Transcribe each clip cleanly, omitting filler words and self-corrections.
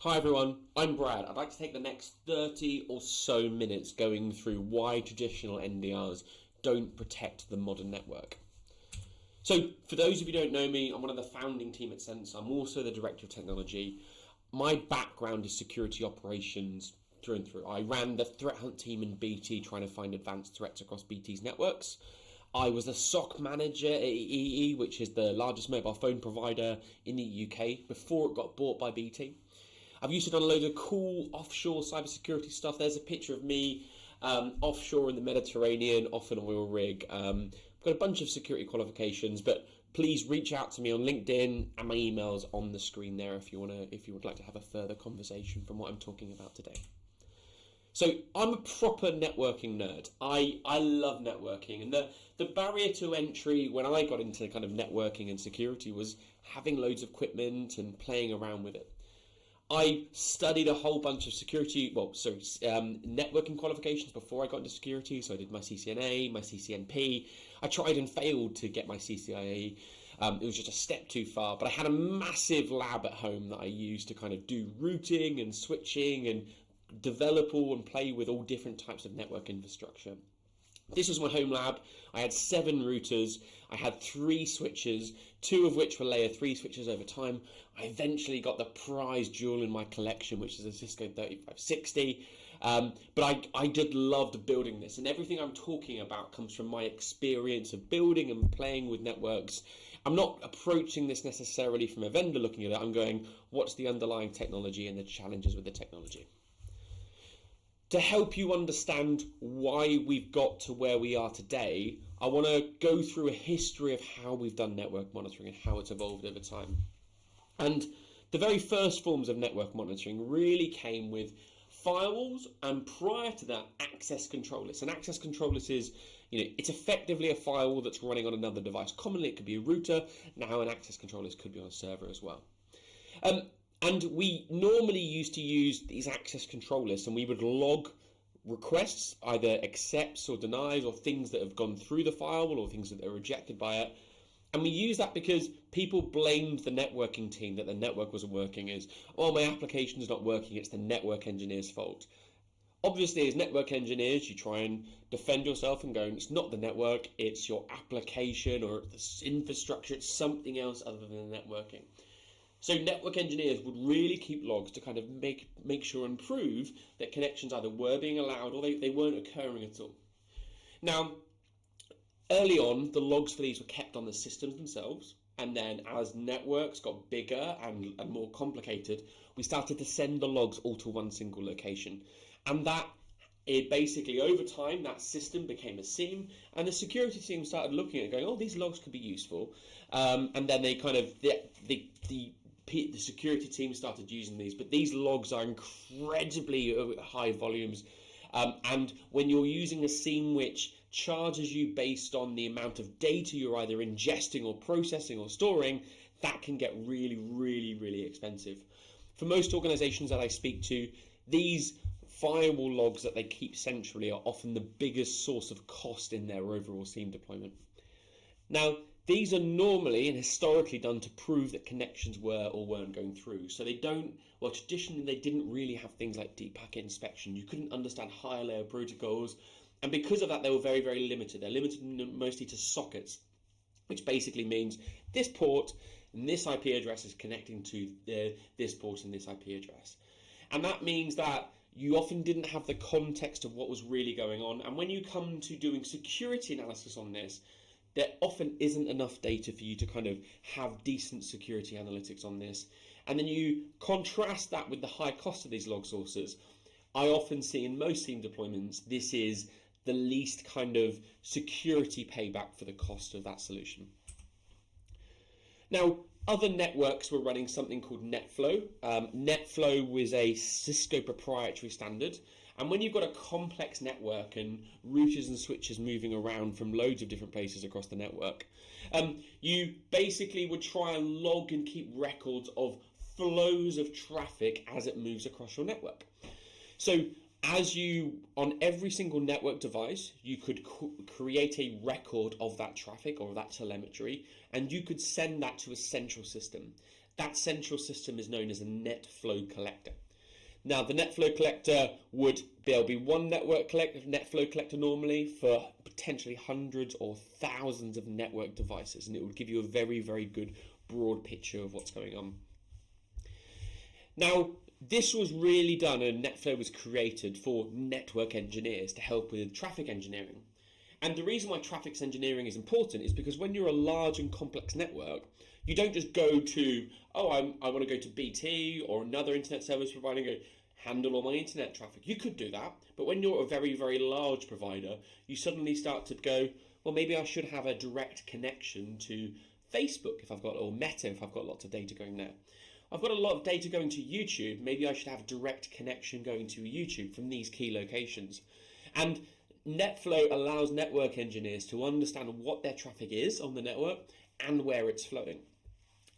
Hi everyone, I'm Brad. I'd like to take the next 30 or so minutes going through why traditional NDRs don't protect the modern network. So, for those of you who don't know me, I'm one of the founding team at SenseOn. I'm also the Director of Technology. My background is security operations through and through. I ran the threat hunt team in BT trying to find advanced threats across BT's networks. I was the SOC manager at EE, which is the largest mobile phone provider in the UK, before it got bought by BT. I've used to done a load of cool offshore cybersecurity stuff. There's a picture of me offshore in the Mediterranean, off an oil rig. I've got a bunch of security qualifications, but please reach out to me on LinkedIn, and my email's on the screen there if you would like to have a further conversation from what I'm talking about today. So I'm a proper networking nerd. I love networking, and the barrier to entry when I got into kind of networking and security was having loads of equipment and playing around with it. I studied a whole bunch of networking qualifications before I got into security. So I did my CCNA, my CCNP. I tried and failed to get my CCIE. It was just a step too far. But I had a massive lab at home that I used to kind of do routing and switching and develop all and play with all different types of network infrastructure. This was my home lab. I had 7 routers. I had 3 switches, 2 of which were layer 3 switches over time. I eventually got the prize jewel in my collection, which is a Cisco 3560. But I did loved building this, and everything I'm talking about comes from my experience of building and playing with networks. I'm not approaching this necessarily from a vendor looking at it. I'm going, what's the underlying technology and the challenges with the technology? To help you understand why we've got to where we are today, I want to go through a history of how we've done network monitoring and how it's evolved over time. And the very first forms of network monitoring really came with firewalls, and prior to that, access control lists. And access control lists is, it's effectively a firewall that's running on another device. Commonly, it could be a router. Now, an access control list could be on a server as well. And we normally used to use these access control lists, and we would log requests, either accepts or denies, or things that have gone through the firewall or things that are rejected by it. And we use that because people blamed the networking team that the network wasn't working as, oh, my application's not working, it's the network engineer's fault. Obviously, as network engineers, you try and defend yourself and go, it's not the network, it's your application or the infrastructure, it's something else other than networking. So network engineers would really keep logs to kind of make sure and prove that connections either were being allowed or they weren't occurring at all. Now, early on, the logs for these were kept on the systems themselves, and then as networks got bigger and more complicated, we started to send the logs all to one single location. And it basically, over time, that system became a SIEM, and the security team started looking at it going, oh, these logs could be useful. And then they kind of, the security team started using these, but these logs are incredibly high volumes. And when you're using a SIEM which charges you based on the amount of data you're either ingesting or processing or storing, that can get really, really, really expensive. For most organizations that I speak to, these firewall logs that they keep centrally are often the biggest source of cost in their overall SIEM deployment. Now, these are normally and historically done to prove that connections were or weren't going through. So traditionally they didn't really have things like deep packet inspection. You couldn't understand higher layer protocols. And because of that, they were very, very limited. They're limited mostly to sockets, which basically means this port and this IP address is connecting to this port and this IP address. And that means that you often didn't have the context of what was really going on. And when you come to doing security analysis on this, there often isn't enough data for you to kind of have decent security analytics on this. And then you contrast that with the high cost of these log sources. I often see in most SIEM deployments, this is the least kind of security payback for the cost of that solution. Now, other networks were running something called NetFlow. NetFlow was a Cisco proprietary standard. And when you've got a complex network and routers and switches moving around from loads of different places across the network, you basically would try and log and keep records of flows of traffic as it moves across your network. So on every single network device, you could create a record of that traffic or that telemetry, and you could send that to a central system. That central system is known as a net flow collector. Now, the net flow collector there'll be one net flow collector normally for potentially hundreds or thousands of network devices, and it would give you a very, very good broad picture of what's going on. Now, this was really done, and NetFlow was created for network engineers to help with traffic engineering. And the reason why traffic engineering is important is because when you're a large and complex network, you don't just go to, I want to go to BT or another internet service provider and go, handle all my internet traffic. You could do that, but when you're a very, very large provider, you suddenly start to go, well, maybe I should have a direct connection to Facebook or Meta if I've got lots of data going there. I've got a lot of data going to YouTube, maybe I should have a direct connection going to YouTube from these key locations. And NetFlow allows network engineers to understand what their traffic is on the network and where it's flowing.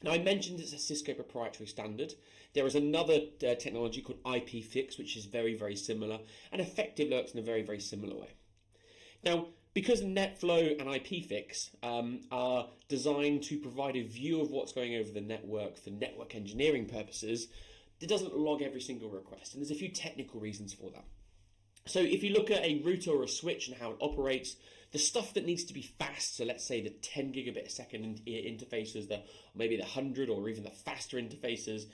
Now, I mentioned it's a Cisco proprietary standard. There is another technology called IPFix, which is very, very similar, and effectively works in a very, very similar way. Now, because NetFlow and IPFix are designed to provide a view of what's going over the network for network engineering purposes, it doesn't log every single request, and there's a few technical reasons for that. So if you look at a router or a switch and how it operates, the stuff that needs to be fast, so let's say the 10 gigabit a second interfaces, maybe the 100 or even the faster interfaces,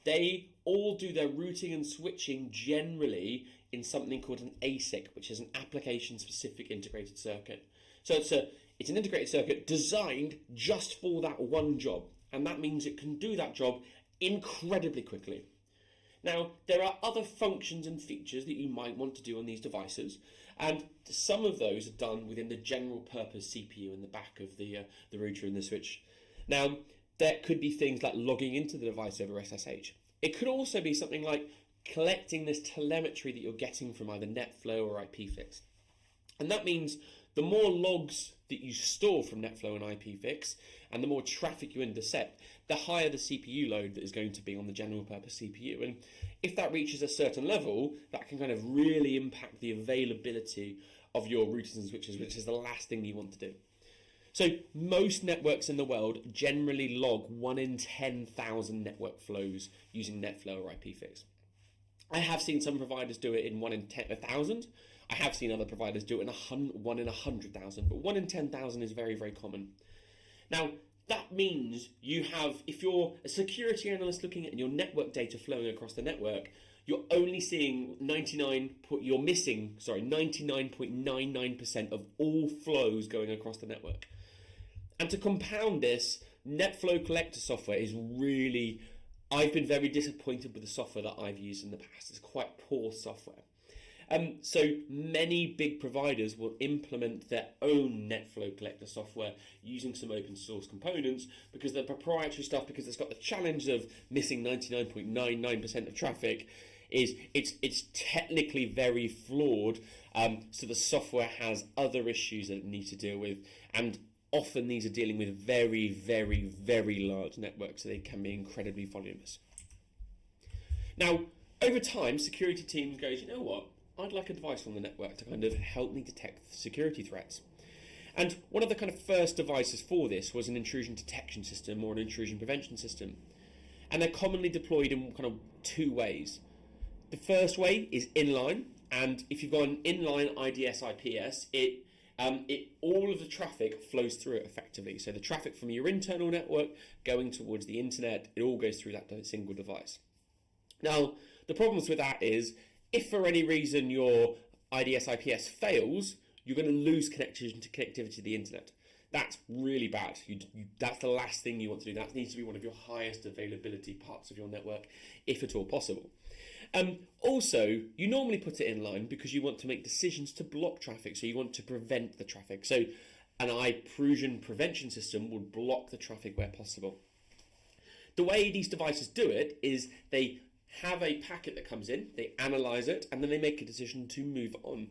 they all do their routing and switching generally in something called an ASIC, which is an application-specific integrated circuit. So it's an integrated circuit designed just for that one job, and that means it can do that job incredibly quickly. Now, there are other functions and features that you might want to do on these devices, and some of those are done within the general purpose CPU in the back of the router and the switch. Now, there could be things like logging into the device over SSH. It could also be something like collecting this telemetry that you're getting from either NetFlow or IPFix. And that means the more logs that you store from NetFlow and IPFix, and the more traffic you intercept, the higher the CPU load that is going to be on the general purpose CPU. And if that reaches a certain level, that can kind of really impact the availability of your routers and switches, which is the last thing you want to do. So most networks in the world generally log 1 in 10,000 network flows using NetFlow or IPFix. I have seen some providers do it in 1 in 1,000. I have seen other providers do it in 1 in 100,000, but 1 in 10,000 is very, very common. Now, that means if you're a security analyst looking at your network data flowing across the network, you're only seeing 99.99% of all flows going across the network. And to compound this, NetFlow collector software is really, I've been very disappointed with the software that I've used in the past. It's quite poor software. So many big providers will implement their own NetFlow collector software using some open source components because they're proprietary stuff, because it's got the challenge of missing 99.99% of traffic. It's technically very flawed, so the software has other issues that it needs to deal with, and often these are dealing with very, very, very large networks, so they can be incredibly voluminous. Now, over time, security teams goes, you know what? I'd like a device on the network to kind of help me detect security threats. And one of the kind of first devices for this was an intrusion detection system or an intrusion prevention system. And they're commonly deployed in kind of two ways. The first way is inline, and if you've got an inline IDS IPS, all of the traffic flows through it effectively. So the traffic from your internal network going towards the internet, it all goes through that single device. Now, the problems with that is, if for any reason your IDS IPS fails, you're going to lose connectivity to the internet. That's really bad. That's the last thing you want to do. That needs to be one of your highest availability parts of your network, if at all possible. Also, you normally put it in line because you want to make decisions to block traffic, so you want to prevent the traffic. So an intrusion prevention system will block the traffic where possible. The way these devices do it is they have a packet that comes in, they analyze it, and then they make a decision to move on.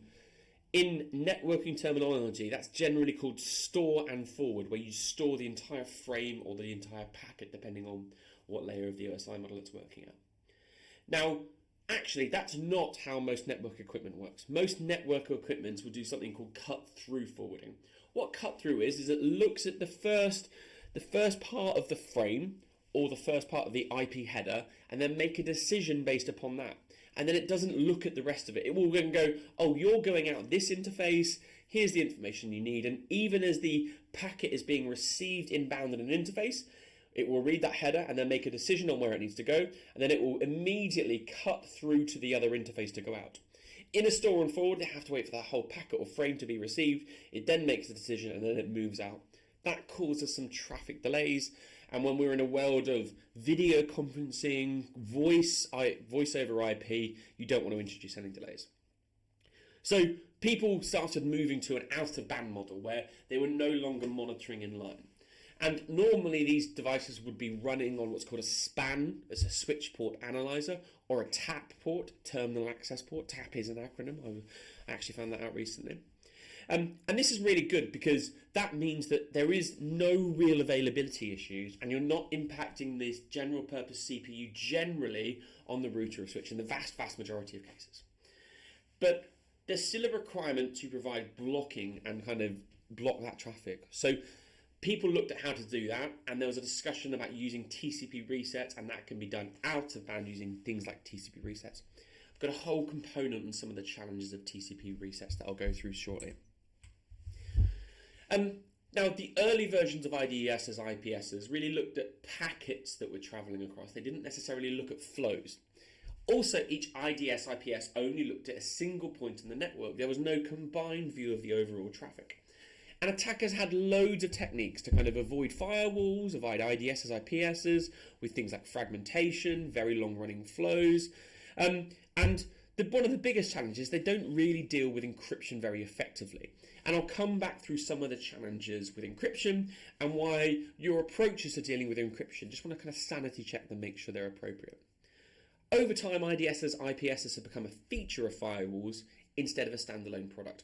In networking terminology, that's generally called store and forward, where you store the entire frame or the entire packet, depending on what layer of the OSI model it's working at. Now, actually, that's not how most network equipment works. Most network equipment will do something called cut-through forwarding. What cut-through is it looks at the first part of the frame or the first part of the IP header and then make a decision based upon that. And then it doesn't look at the rest of it. It will then go, oh, you're going out this interface, here's the information you need. And even as the packet is being received inbound in an interface, it will read that header and then make a decision on where it needs to go. And then it will immediately cut through to the other interface to go out. In a store and forward, they have to wait for that whole packet or frame to be received. It then makes the decision and then it moves out. That causes some traffic delays. And when we're in a world of video conferencing, voice over IP, you don't want to introduce any delays. So people started moving to an out-of-band model where they were no longer monitoring in line. And normally these devices would be running on what's called a SPAN, as a switch port analyzer, or a TAP port, terminal access port. TAP is an acronym. I actually found that out recently. And this is really good because that means that there is no real availability issues and you're not impacting this general purpose CPU generally on the router or switch in the vast majority of cases. But there's still a requirement to provide blocking and kind of block that traffic. So people looked at how to do that, and there was a discussion about using TCP resets, and that can be done out of band using things like TCP resets. I've got a whole component on some of the challenges of TCP resets that I'll go through shortly. Now, the early versions of IDSs, IPSs really looked at packets that were traveling across. They didn't necessarily look at flows. Also, each IDS, IPS only looked at a single point in the network. There was no combined view of the overall traffic. And attackers had loads of techniques to kind of avoid firewalls, avoid IDSs, IPSs, with things like fragmentation, very long-running flows. And one of the biggest challenges, they don't really deal with encryption very effectively. And I'll come back through some of the challenges with encryption and why your approaches to dealing with encryption, just want to kind of sanity check them, make sure they're appropriate. Over time, IDSs, IPSs have become a feature of firewalls instead of a standalone product.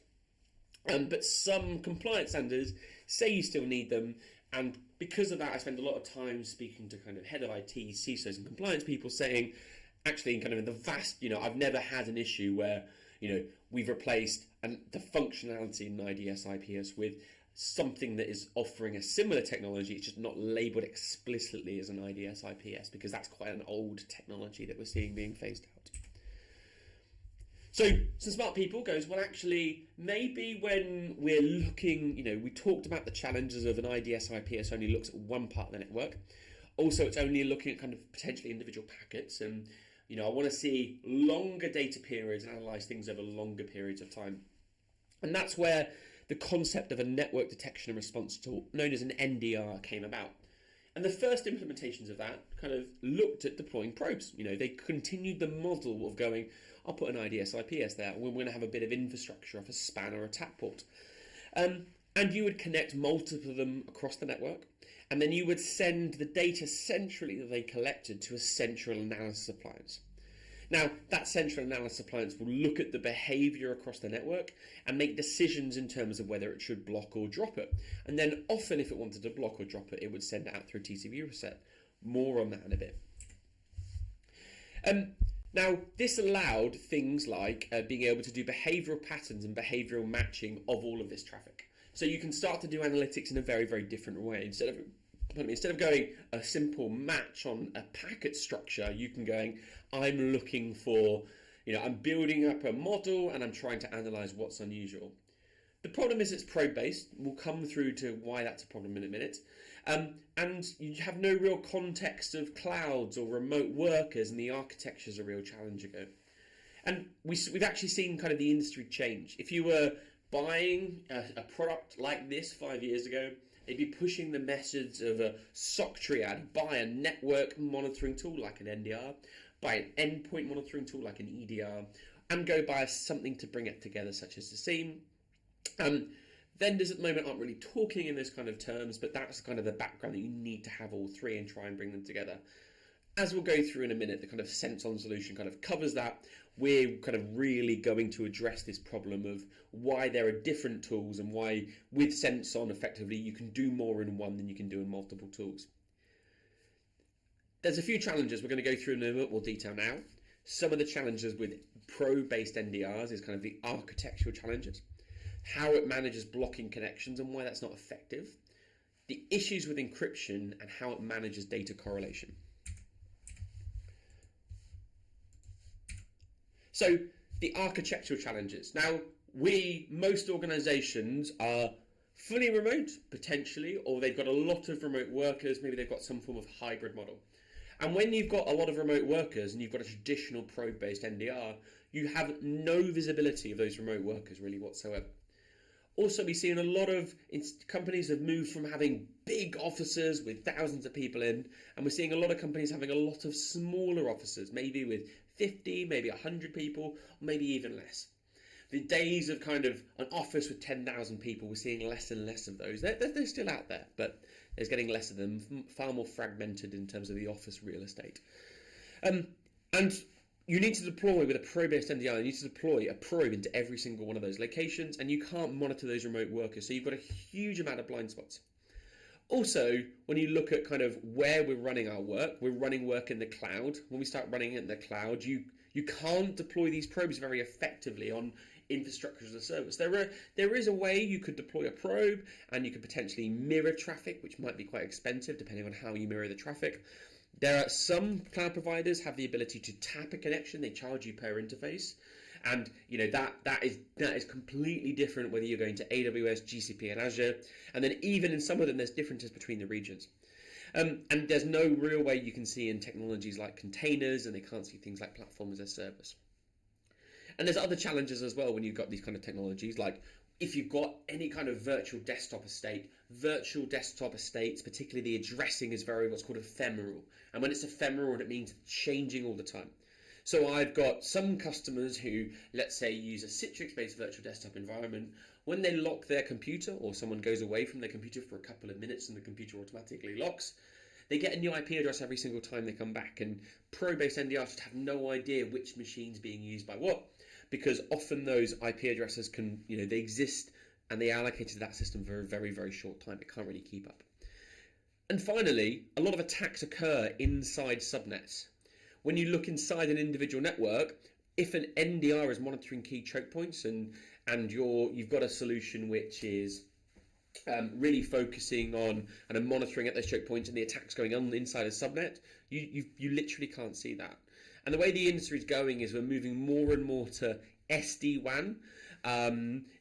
But some compliance standards say you still need them, and because of that, I spend a lot of time speaking to kind of head of IT, CISOs and compliance people saying, actually, kind of in the vast, I've never had an issue where, we've replaced the functionality in IDS, IPS with something that is offering a similar technology. It's just not labeled explicitly as an IDS, IPS, because that's quite an old technology that we're seeing being phased out. So some smart people goes, well, actually, maybe when we're looking, we talked about the challenges of an IDS, IPS only looks at one part of the network. Also, it's only looking at kind of potentially individual packets. And, I want to see longer data periods and analyze things over longer periods of time. And that's where the concept of a network detection and response tool, known as an NDR, came about. And the first implementations of that kind of looked at deploying probes. They continued the model of going, I'll put an IDS, IPS there. We're going to have a bit of infrastructure off a SPAN or a TAP port. And you would connect multiple of them across the network. And then you would send the data centrally that they collected to a central analysis appliance. Now, that central analysis appliance will look at the behavior across the network and make decisions in terms of whether it should block or drop it. And then often, if it wanted to block or drop it, it would send it out through a TCP reset. More on that in a bit. Now, this allowed things like being able to do behavioral patterns and behavioral matching of all of this traffic. So you can start to do analytics in a very, very different way. Instead of going a simple match on a packet structure, you can going, I'm looking for, I'm building up a model and I'm trying to analyze what's unusual. The problem is it's probe-based. We'll come through to why that's a problem in a minute. And you have no real context of clouds or remote workers, and the architecture is a real challenge ago. And we've actually seen kind of the industry change. If you were buying a product like this 5 years ago, they'd be pushing the message of a SOC triad, buy a network monitoring tool like an NDR, buy an endpoint monitoring tool like an EDR, and go buy something to bring it together, such as the SIEM. Vendors at the moment aren't really talking in those kind of terms, but that's kind of the background that you need to have all three and try and bring them together. As we'll go through in a minute, the kind of SenseOn solution kind of covers that. We're kind of really going to address this problem of why there are different tools and why with SenseOn effectively you can do more in one than you can do in multiple tools. There's a few challenges we're going to go through in a little bit more detail now. Some of the challenges with pro-based NDRs is kind of the architectural challenges, how it manages blocking connections and why that's not effective. the issues with encryption and how it manages data correlation. So the architectural challenges. Now, most organizations are fully remote, potentially, or they've got a lot of remote workers, maybe they've got some form of hybrid model. And when you've got a lot of remote workers and you've got a traditional probe-based NDR, you have no visibility of those remote workers really whatsoever. Also, we've seen a lot of companies have moved from having big offices with thousands of people in, and we're seeing a lot of companies having a lot of smaller offices, maybe with 50, maybe 100 people, or maybe even less. The days of kind of an office with 10,000 people, we're seeing less and less of those. They're still out there, but there's getting less of them, far more fragmented in terms of the office real estate. And you need to deploy with a probe-based NDR, you need to deploy a probe into every single one of those locations, and you can't monitor those remote workers, so you've got a huge amount of blind spots. Also, when you look at kind of where we're running our work, we're running work in the cloud. When we start running it in the cloud, you can't deploy these probes very effectively on infrastructure as a service. There is a way you could deploy a probe, and you could potentially mirror traffic, which might be quite expensive depending on how you mirror the traffic. There are some cloud providers have the ability to tap a connection. They charge you per interface, and that is completely different whether you're going to AWS, GCP, and Azure. And then even in some of them, there's differences between the regions. And there's no real way you can see in technologies like containers, and they can't see things like platform as a service. And there's other challenges as well when you've got these kind of technologies, like if you've got any kind of virtual desktop estates, particularly the addressing is very what's called ephemeral. And when it's ephemeral, it means it's changing all the time. So I've got some customers who, let's say, use a Citrix-based virtual desktop environment. When they lock their computer, or someone goes away from their computer for a couple of minutes and the computer automatically locks, they get a new IP address every single time they come back. And pro-based NDR just have no idea which machine's being used by what, because often those IP addresses they exist and they allocated that system for a very, very short time. It can't really keep up. And finally, a lot of attacks occur inside subnets. When you look inside an individual network, if an NDR is monitoring key choke points and you've got a solution which is really focusing on and monitoring at those choke points, and the attack's going on inside a subnet, you literally can't see that. And the way the industry is going is we're moving more and more to SD-WAN.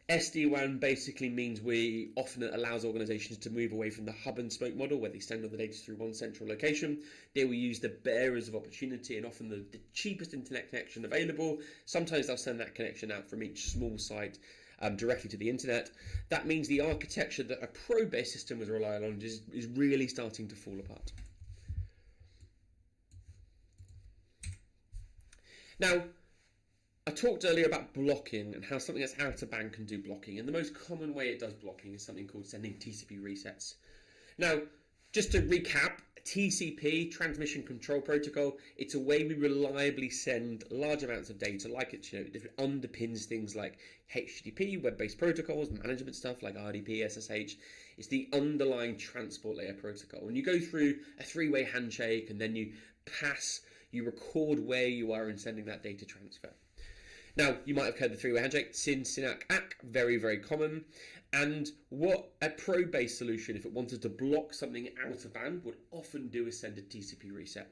SD-WAN basically means often it allows organizations to move away from the hub and spoke model where they send all the data through one central location. They will use the bearers of opportunity and often the cheapest internet connection available. Sometimes they'll send that connection out from each small site directly to the internet. That means the architecture that a probe-based system was relying on is really starting to fall apart. Now, I talked earlier about blocking and how something that's out of band can do blocking, and the most common way it does blocking is something called sending TCP resets. Now, just to recap, TCP, Transmission Control Protocol, it's a way we reliably send large amounts of data, like it underpins things like HTTP, web-based protocols, management stuff like RDP, SSH. It's the underlying transport layer protocol. And you go through a three-way handshake, and then you record where you are in sending that data transfer. Now, you might have heard the three-way handshake, SYN, SYNAC, ACK, very, very common. And what a probe-based solution, if it wanted to block something out of band, would often do is send a TCP reset.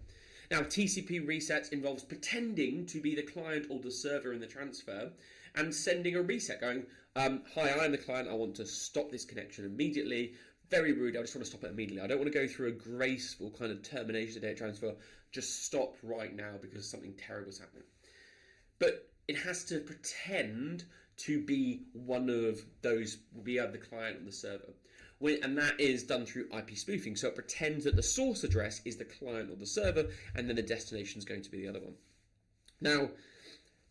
Now, TCP resets involves pretending to be the client or the server in the transfer and sending a reset, going, hi, I'm the client, I want to stop this connection immediately. Very rude, I just want to stop it immediately. I don't want to go through a graceful kind of termination of data transfer. Just stop right now because something terrible is happening. But it has to pretend to be one of those, be either the client or the server. And that is done through IP spoofing. So it pretends that the source address is the client or the server, and then the destination is going to be the other one. Now,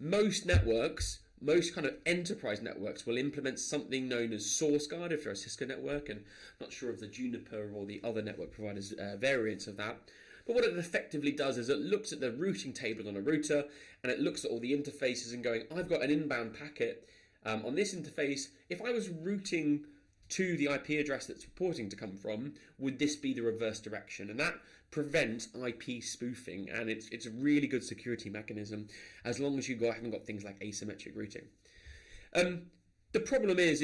most networks, most kind of enterprise networks will implement something known as SourceGuard if you're a Cisco network, and I'm not sure of the Juniper or the other network providers' variants of that. But what it effectively does is it looks at the routing table on a router, and it looks at all the interfaces and going, I've got an inbound packet on this interface. If I was routing to the IP address that's reporting to come from, would this be the reverse direction? And that prevents IP spoofing, and it's a really good security mechanism as long as you haven't got things like asymmetric routing. The problem is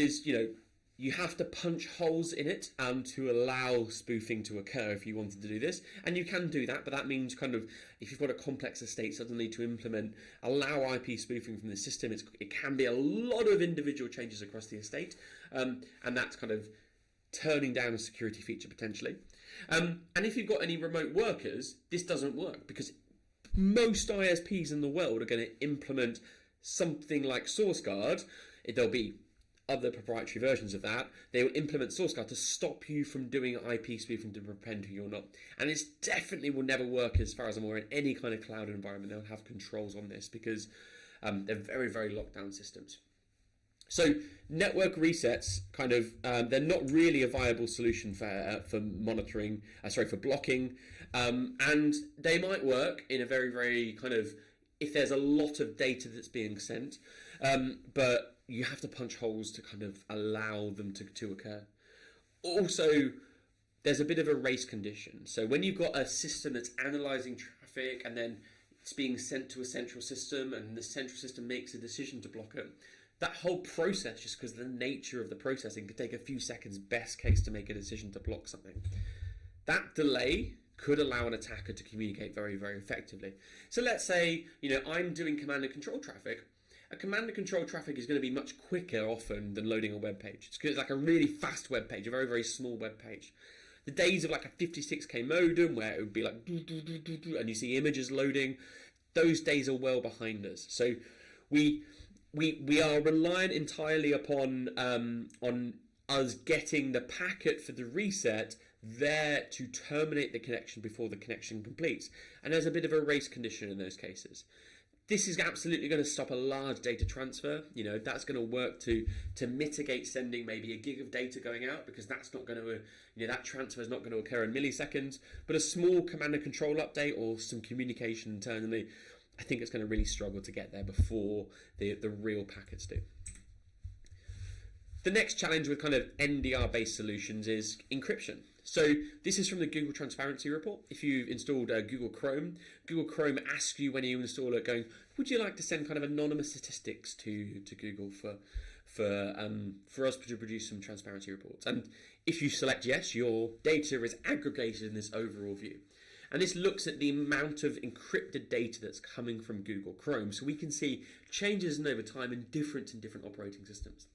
You have to punch holes in it to allow spoofing to occur if you wanted to do this. And you can do that, but that means kind of, if you've got a complex estate suddenly to allow IP spoofing from the system, it can be a lot of individual changes across the estate. And that's kind of turning down a security feature potentially. And if you've got any remote workers, this doesn't work because most ISPs in the world are going to implement something like SourceGuard. There'll be other proprietary versions of that. They will implement SourceGuard to stop you from doing IP spoofing to pretend who you're not. And it definitely will never work, as far as I'm aware, in any kind of cloud environment. They'll have controls on this because they're very, very locked down systems. So network resets they're not really a viable solution for monitoring, for blocking, and they might work in a very, very kind of, if there's a lot of data that's being sent, but you have to punch holes to kind of allow them to occur. Also, there's a bit of a race condition. So when you've got a system that's analysing traffic and then it's being sent to a central system and the central system makes a decision to block it, that whole process, just because of the nature of the processing, could take a few seconds, best case, to make a decision to block something. That delay could allow an attacker to communicate very, very effectively. So let's say, I'm doing command and control traffic. A command and control traffic is going to be much quicker often than loading a web page. It's like a really fast web page, a very, very small web page. The days of like a 56k modem where it would be like and you see images loading, those days are well behind us. So we are reliant entirely upon on us getting the packet for the reset there to terminate the connection before the connection completes. And there's a bit of a race condition in those cases. This is absolutely going to stop a large data transfer. That's going to work to mitigate sending maybe a gig of data going out, because that's not going to, that transfer is not going to occur in milliseconds. But a small command and control update or some communication internally, I think it's going to really struggle to get there before the real packets do. The next challenge with kind of NDR-based solutions is encryption. So this is from the Google Transparency Report. If you've installed Google Chrome asks you when you install it, going, would you like to send kind of anonymous statistics to Google for us to produce some transparency reports? And if you select yes, your data is aggregated in this overall view. And this looks at the amount of encrypted data that's coming from Google Chrome, so we can see changes over time and difference in different operating systems.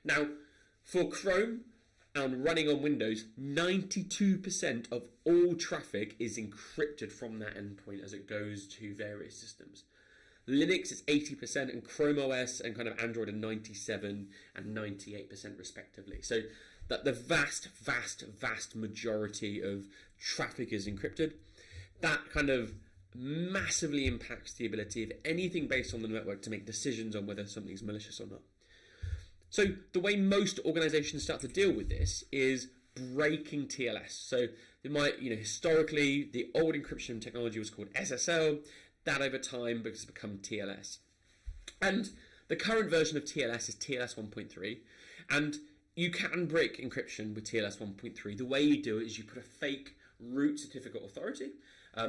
Now, for Chrome and running on Windows, 92% of all traffic is encrypted from that endpoint as it goes to various systems. Linux is 80%, and Chrome OS and kind of Android are 97% and 98% respectively. So that the vast majority of traffic is encrypted. That kind of massively impacts the ability of anything based on the network to make decisions on whether something's malicious or not. So the way most organizations start to deal with this is breaking TLS. So they might, historically, the old encryption technology was called SSL. That over time has become TLS. And the current version of TLS is TLS 1.3. And you can break encryption with TLS 1.3. The way you do it is you put a fake root certificate authority.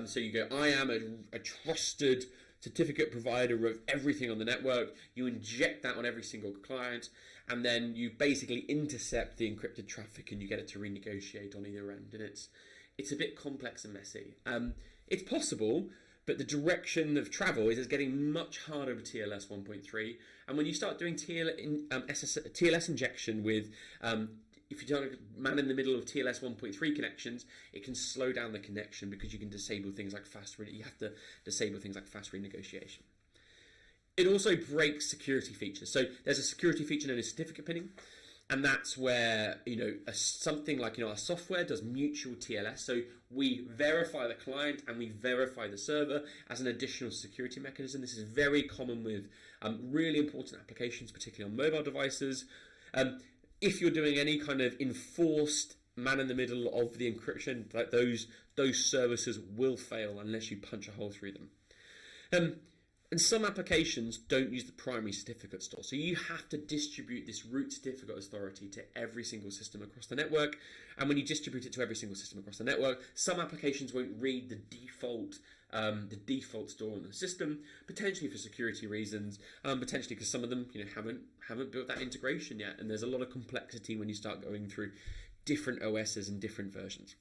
So you go, I am a trusted certificate provider of everything on the network. You inject that on every single client, and then you basically intercept the encrypted traffic and you get it to renegotiate on either end. And it's a bit complex and messy. It's possible, but the direction of travel is getting much harder with TLS 1.3. And when you start doing TLS injection with, if you don't man in the middle of TLS 1.3 connections, it can slow down the connection because you can disable things like you have to disable things like fast renegotiation. It also breaks security features. So there's a security feature known as certificate pinning, and that's where something like our software does mutual TLS. So we verify the client and we verify the server as an additional security mechanism. This is very common with really important applications, particularly on mobile devices. If you're doing any kind of enforced man in the middle of the encryption, those services will fail unless you punch a hole through them. And some applications don't use the primary certificate store. So you have to distribute this root certificate authority to every single system across the network. And when you distribute it to every single system across the network, some applications won't read the default the default store on the system, potentially for security reasons, potentially because some of them haven't built that integration yet, and there's a lot of complexity when you start going through different OSs and different versions.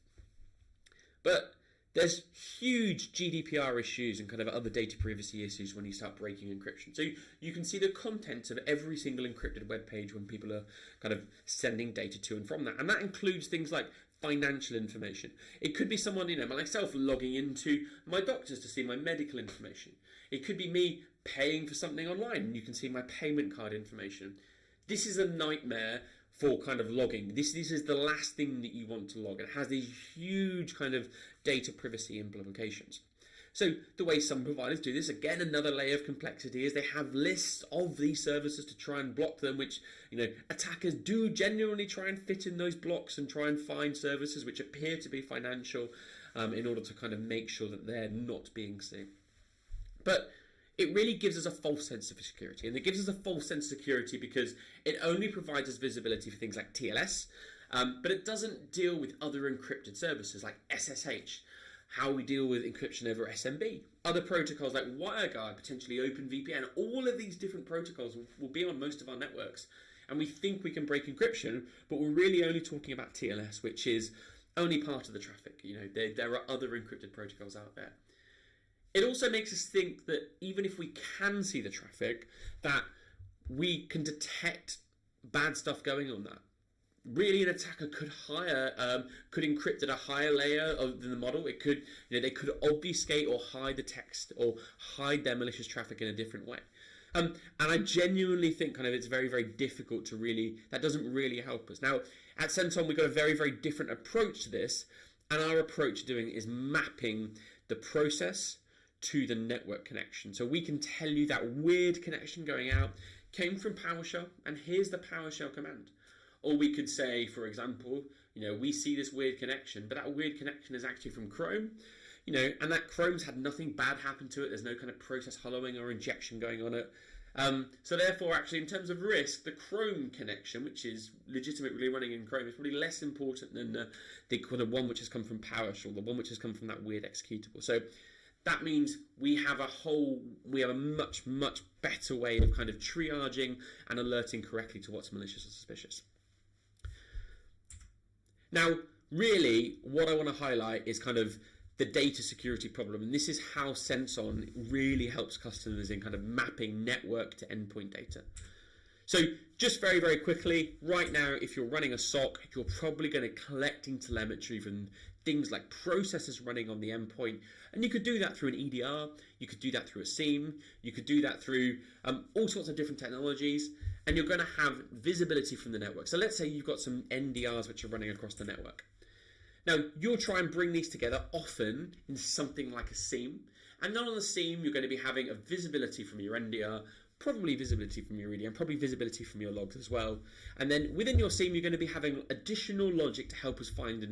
But there's huge GDPR issues and kind of other data privacy issues when you start breaking encryption. So you can see the contents of every single encrypted web page when people are kind of sending data to and from that. And that includes things like financial information. It could be someone, myself logging into my doctors to see my medical information. It could be me paying for something online and you can see my payment card information. This is a nightmare for kind of logging. This is the last thing that you want to log. It has these huge kind of data privacy implications. So the way some providers do this, again, another layer of complexity, is they have lists of these services to try and block them, which, attackers do genuinely try and fit in those blocks and try and find services which appear to be financial in order to kind of make sure that they're not being seen. But it really gives us a false sense of security, and it gives us a false sense of security because it only provides us visibility for things like TLS, but it doesn't deal with other encrypted services like SSH, how we deal with encryption over SMB, other protocols like WireGuard, potentially OpenVPN. All of these different protocols will be on most of our networks, and we think we can break encryption, but we're really only talking about TLS, which is only part of the traffic. There are other encrypted protocols out there. It also makes us think that even if we can see the traffic, that we can detect bad stuff going on that. Really, an attacker could encrypt at a higher layer than the model. It could, they could obfuscate or hide the text or hide their malicious traffic in a different way. And I genuinely think it's very, very difficult to that doesn't really help us. Now, at SenseOn, we've got a very, very different approach to this, and our approach to doing it is mapping the process to the network connection. So we can tell you that weird connection going out came from PowerShell, and here's the PowerShell command. Or we could say, for example, we see this weird connection, but that weird connection is actually from Chrome, and that Chrome's had nothing bad happen to it. There's no kind of process hollowing or injection going on it. So therefore, actually, in terms of risk, the Chrome connection, which is legitimately running in Chrome, is probably less important than the one which has come from PowerShell, the one which has come from that weird executable. So that means we have a much, much better way of kind of triaging and alerting correctly to what's malicious or suspicious. Now, really, what I want to highlight is kind of the data security problem, and this is how SenseOn really helps customers in kind of mapping network to endpoint data. So just very, very quickly, right now, if you're running a SOC, you're probably going to be collecting telemetry from things like processes running on the endpoint, and you could do that through an EDR, you could do that through a SIEM, you could do that through all sorts of different technologies, and you're going to have visibility from the network. So let's say you've got some NDRs which are running across the network. Now, you'll try and bring these together often in something like a SIEM, and then on the SIEM, you're going to be having a visibility from your NDR, probably visibility from your EDR, probably visibility from your logs as well. And then within your SIEM, you're going to be having additional logic to help us find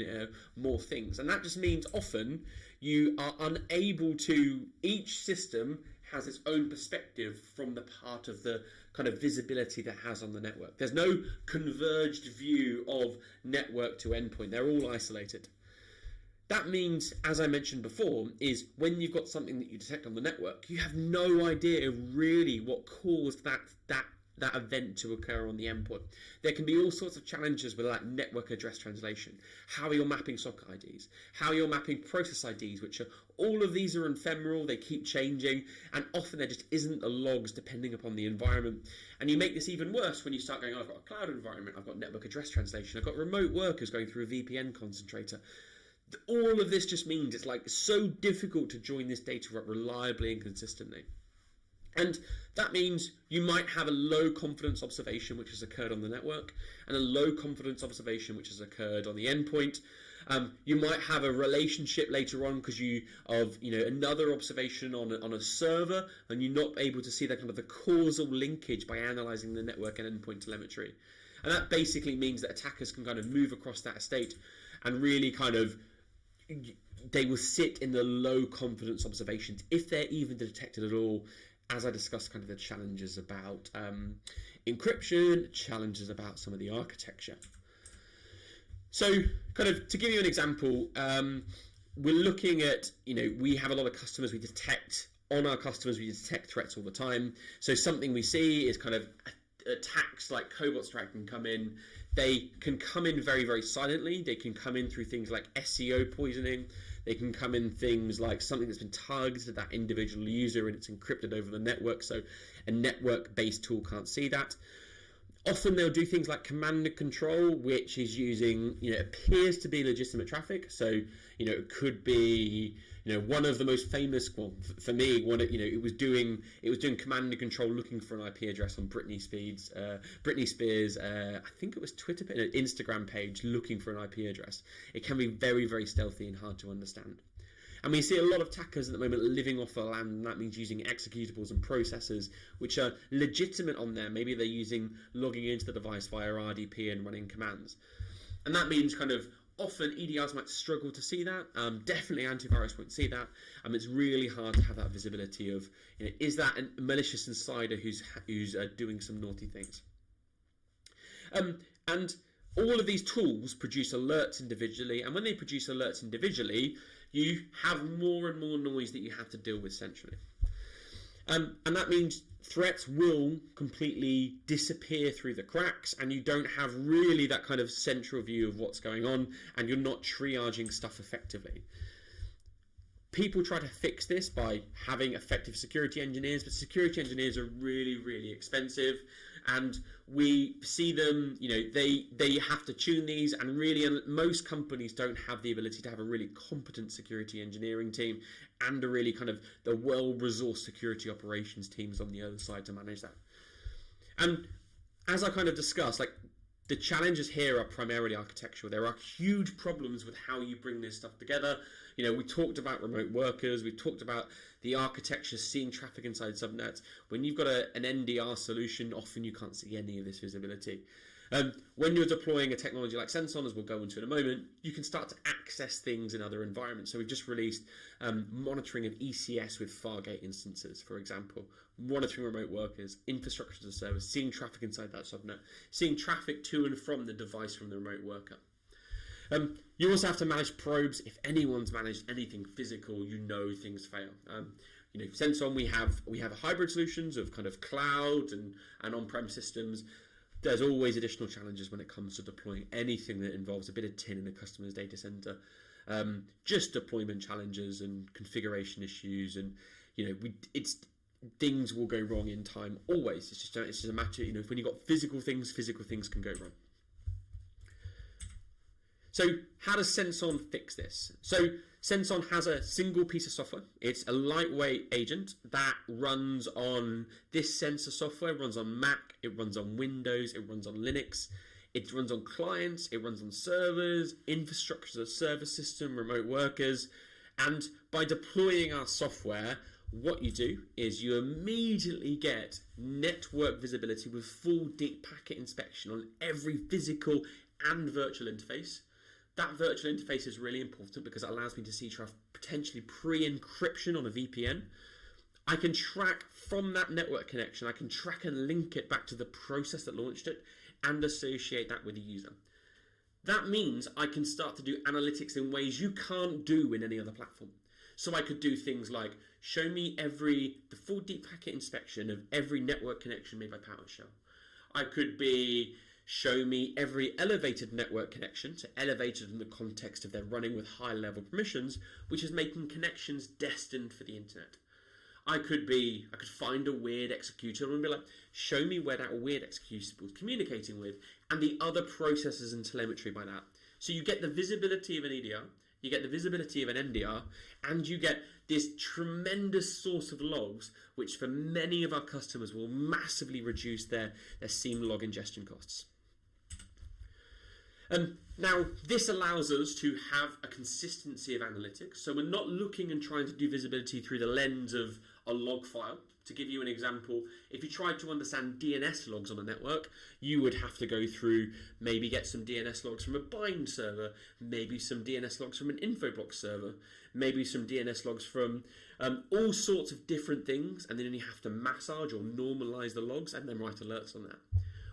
more things. And that just means often you are unable to, each system has its own perspective from the part of the kind of visibility that has on the network. There's no converged view of network to endpoint. They're all isolated. That means, as I mentioned before, is when you've got something that you detect on the network, you have no idea really what caused that event to occur on the endpoint. There can be all sorts of challenges with like network address translation, how you're mapping SOC IDs, how you're mapping process IDs, which are, all of these are ephemeral, they keep changing, and often there just isn't the logs depending upon the environment. And you make this even worse when you start going, oh, I've got a cloud environment, I've got network address translation, I've got remote workers going through a VPN concentrator. All of this just means it's like so difficult to join this data up reliably and consistently. And that means you might have a low confidence observation which has occurred on the network and a low confidence observation which has occurred on the endpoint. You might have a relationship later on because another observation on a server, and you're not able to see that kind of the causal linkage by analyzing the network and endpoint telemetry. And that basically means that attackers can kind of move across that estate and really kind of they will sit in the low confidence observations if they're even detected at all, as I discussed kind of the challenges about encryption, challenges about some of the architecture. So kind of to give you an example, we're looking at, we have a lot of customers, we detect threats all the time. So something we see is kind of attacks like cobot strike can come in. They can come in very, very silently. They can come in through things like SEO poisoning. They can come in things like something that's been targeted at that individual user and it's encrypted over the network, so a network-based tool can't see that. Often they'll do things like command and control, which is using, appears to be legitimate traffic. So, it could be, one of the most famous, well, for me, it was doing command and control looking for an IP address on Britney Spears, I think it was Instagram page, looking for an IP address. It can be very, very stealthy and hard to understand. And we see a lot of attackers at the moment living off the land, and that means using executables and processors which are legitimate on there. Maybe they're logging into the device via RDP and running commands. And that means kind of often EDRs might struggle to see that. Definitely antivirus won't see that. It's really hard to have that visibility of, is that a malicious insider who's doing some naughty things? And all of these tools produce alerts individually, and when they produce alerts individually, you have more and more noise that you have to deal with centrally. And that means threats will completely disappear through the cracks, and you don't have really that kind of central view of what's going on, and you're not triaging stuff effectively. People try to fix this by having effective security engineers, but security engineers are really, really expensive. And we see them, they have to tune these, and really most companies don't have the ability to have a really competent security engineering team and a really kind of the well-resourced security operations teams on the other side to manage that. And as I kind of discussed, the challenges here are primarily architectural. There are huge problems with how you bring this stuff together. We talked about remote workers. We talked about the architecture seeing traffic inside subnets. When you've got an NDR solution, often you can't see any of this visibility. When you're deploying a technology like SenseOn, as we'll go into in a moment, you can start to access things in other environments. So we've just released monitoring of ECS with Fargate instances, for example, monitoring remote workers, infrastructure as a service, seeing traffic inside that subnet, seeing traffic to and from the device from the remote worker. You also have to manage probes. If anyone's managed anything physical, things fail. SenseOn, we have hybrid solutions of kind of cloud and on-prem systems. There's always additional challenges when it comes to deploying anything that involves a bit of tin in a customer's data center. Just deployment challenges and configuration issues, and things will go wrong in time always. It's just a matter, when you've got physical things can go wrong. So how does SenseOn fix this? So SenseOn has a single piece of software. It's a lightweight agent that runs on this sensor software, runs on Mac, it runs on Windows, it runs on Linux, it runs on clients, it runs on servers, infrastructure as a service system, remote workers. And by deploying our software, what you do is you immediately get network visibility with full deep packet inspection on every physical and virtual interface. That virtual interface is really important because it allows me to see traffic potentially pre-encryption on a VPN. I can track from that network connection, I can track and link it back to the process that launched it and associate that with the user. That means I can start to do analytics in ways you can't do in any other platform. So I could do things like show me the full deep packet inspection of every network connection made by PowerShell. I could be show me every elevated network connection, so elevated in the context of they're running with high level permissions, which is making connections destined for the internet. I could find a weird executable and be like, show me where that weird executable is communicating with, and the other processes and telemetry by that. So you get the visibility of an EDR, you get the visibility of an NDR, and you get this tremendous source of logs, which for many of our customers will massively reduce their SIEM log ingestion costs. Now, this allows us to have a consistency of analytics. So we're not looking and trying to do visibility through the lens of a log file. To give you an example, if you tried to understand DNS logs on a network, you would have to go through, maybe get some DNS logs from a bind server, maybe some DNS logs from an infoblox server, maybe some DNS logs from all sorts of different things, and then you have to massage or normalize the logs and then write alerts on that.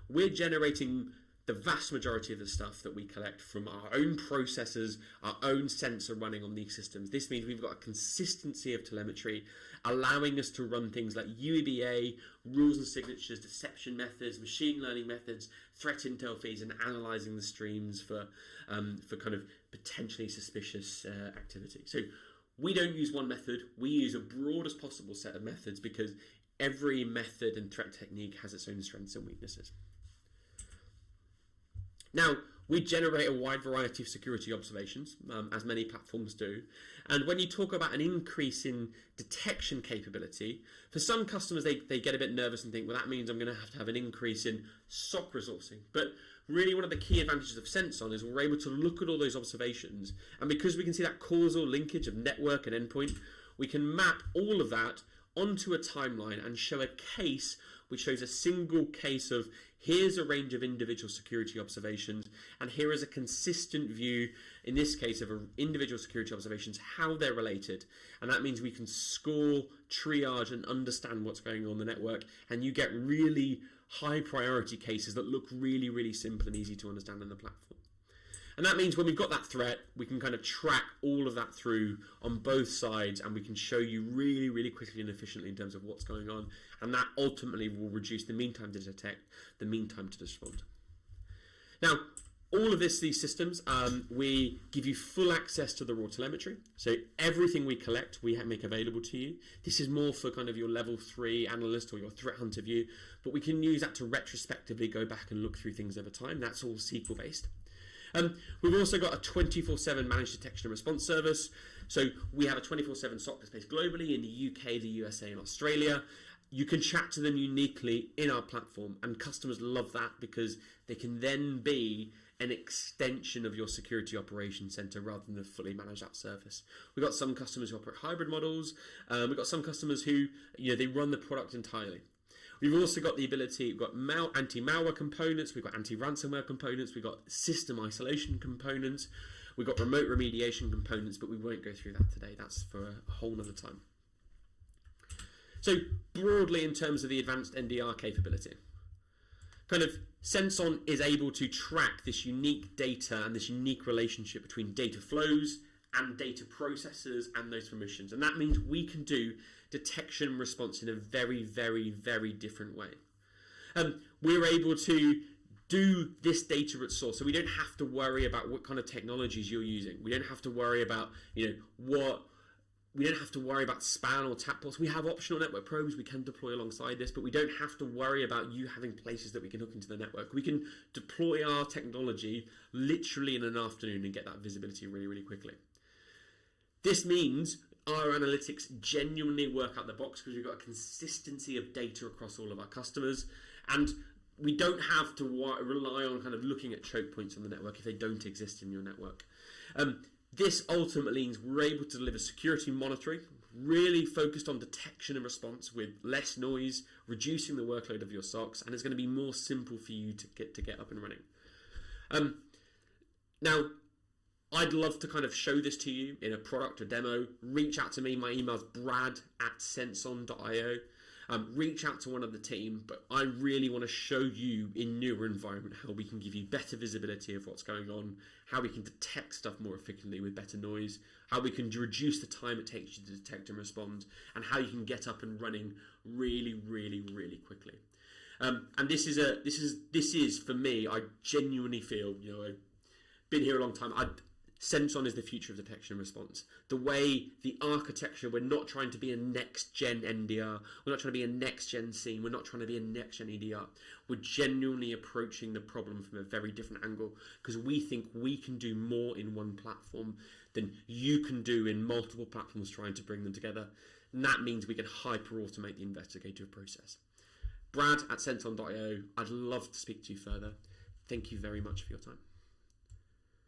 We're generating the vast majority of the stuff that we collect from our own processors, our own sensor running on these systems. This means we've got a consistency of telemetry, allowing us to run things like UEBA, rules and signatures, deception methods, machine learning methods, threat intel feeds, and analyzing the streams for kind of potentially suspicious activity. So we don't use one method. We use a broad as possible set of methods because every method and threat technique has its own strengths and weaknesses. Now, we generate a wide variety of security observations, as many platforms do. And when you talk about an increase in detection capability, for some customers, they get a bit nervous and think, well, that means I'm going to have an increase in SOC resourcing. But really, one of the key advantages of SenseOn is we're able to look at all those observations. And because we can see that causal linkage of network and endpoint, we can map all of that onto a timeline and show a case which shows a single case of here's a range of individual security observations, and here is a consistent view, in this case, of individual security observations, how they're related. And that means we can score, triage, and understand what's going on in the network, and you get really high priority cases that look really, really simple and easy to understand in the platform. And that means when we've got that threat, we can kind of track all of that through on both sides, and we can show you really, really quickly and efficiently in terms of what's going on. And that ultimately will reduce the mean time to detect, the mean time to respond. Now, all of these systems, we give you full access to the raw telemetry. So everything we collect, we make available to you. This is more for kind of your level 3 analyst or your threat hunter view, but we can use that to retrospectively go back and look through things over time. That's all SQL based. We've also got a 24/7 managed detection and response service. So we have a 24/7 SOC that's based globally in the UK, the USA, and Australia. You can chat to them uniquely in our platform, and customers love that because they can then be an extension of your security operations center rather than a fully managed app service. We've got some customers who operate hybrid models. We've got some customers who, they run the product entirely. We've also got the ability, we've got anti-malware components, we've got anti-ransomware components, we've got system isolation components, we've got remote remediation components, but we won't go through that today. That's for a whole nother time. So broadly, in terms of the advanced NDR capability, kind of SenseOn is able to track this unique data and this unique relationship between data flows and data processors and those permissions. And that means we can do detection and response in a very, very, very different way. We're able to do this data at source, so we don't have to worry about what kind of technologies you're using. We don't have to worry about, we don't have to worry about span or tap ports. We have optional network probes we can deploy alongside this, but we don't have to worry about you having places that we can hook into the network. We can deploy our technology literally in an afternoon and get that visibility really, really quickly. This means our analytics genuinely work out the box because we've got a consistency of data across all of our customers, and we don't have to rely on kind of looking at choke points on the network if they don't exist in your network. This ultimately means we're able to deliver security monitoring, really focused on detection and response with less noise, reducing the workload of your SOCs, and it's going to be more simple for you to get up and running. Now, I'd love to kind of show this to you in a product or demo. Reach out to me. My email's brad@senseon.io. Reach out to one of the team, but I really want to show you in newer environment how we can give you better visibility of what's going on, how we can detect stuff more efficiently with better noise, how we can reduce the time it takes you to detect and respond, and how you can get up and running really, really, really quickly. And this is for me, I genuinely feel, I've been here a long time. SenseOn is the future of detection and response. The way, the architecture, we're not trying to be a next-gen NDR, we're not trying to be a next-gen SIEM, we're not trying to be a next-gen EDR. We're genuinely approaching the problem from a very different angle because we think we can do more in one platform than you can do in multiple platforms trying to bring them together. And that means we can hyper-automate the investigative process. Brad@senseon.io, I'd love to speak to you further. Thank you very much for your time.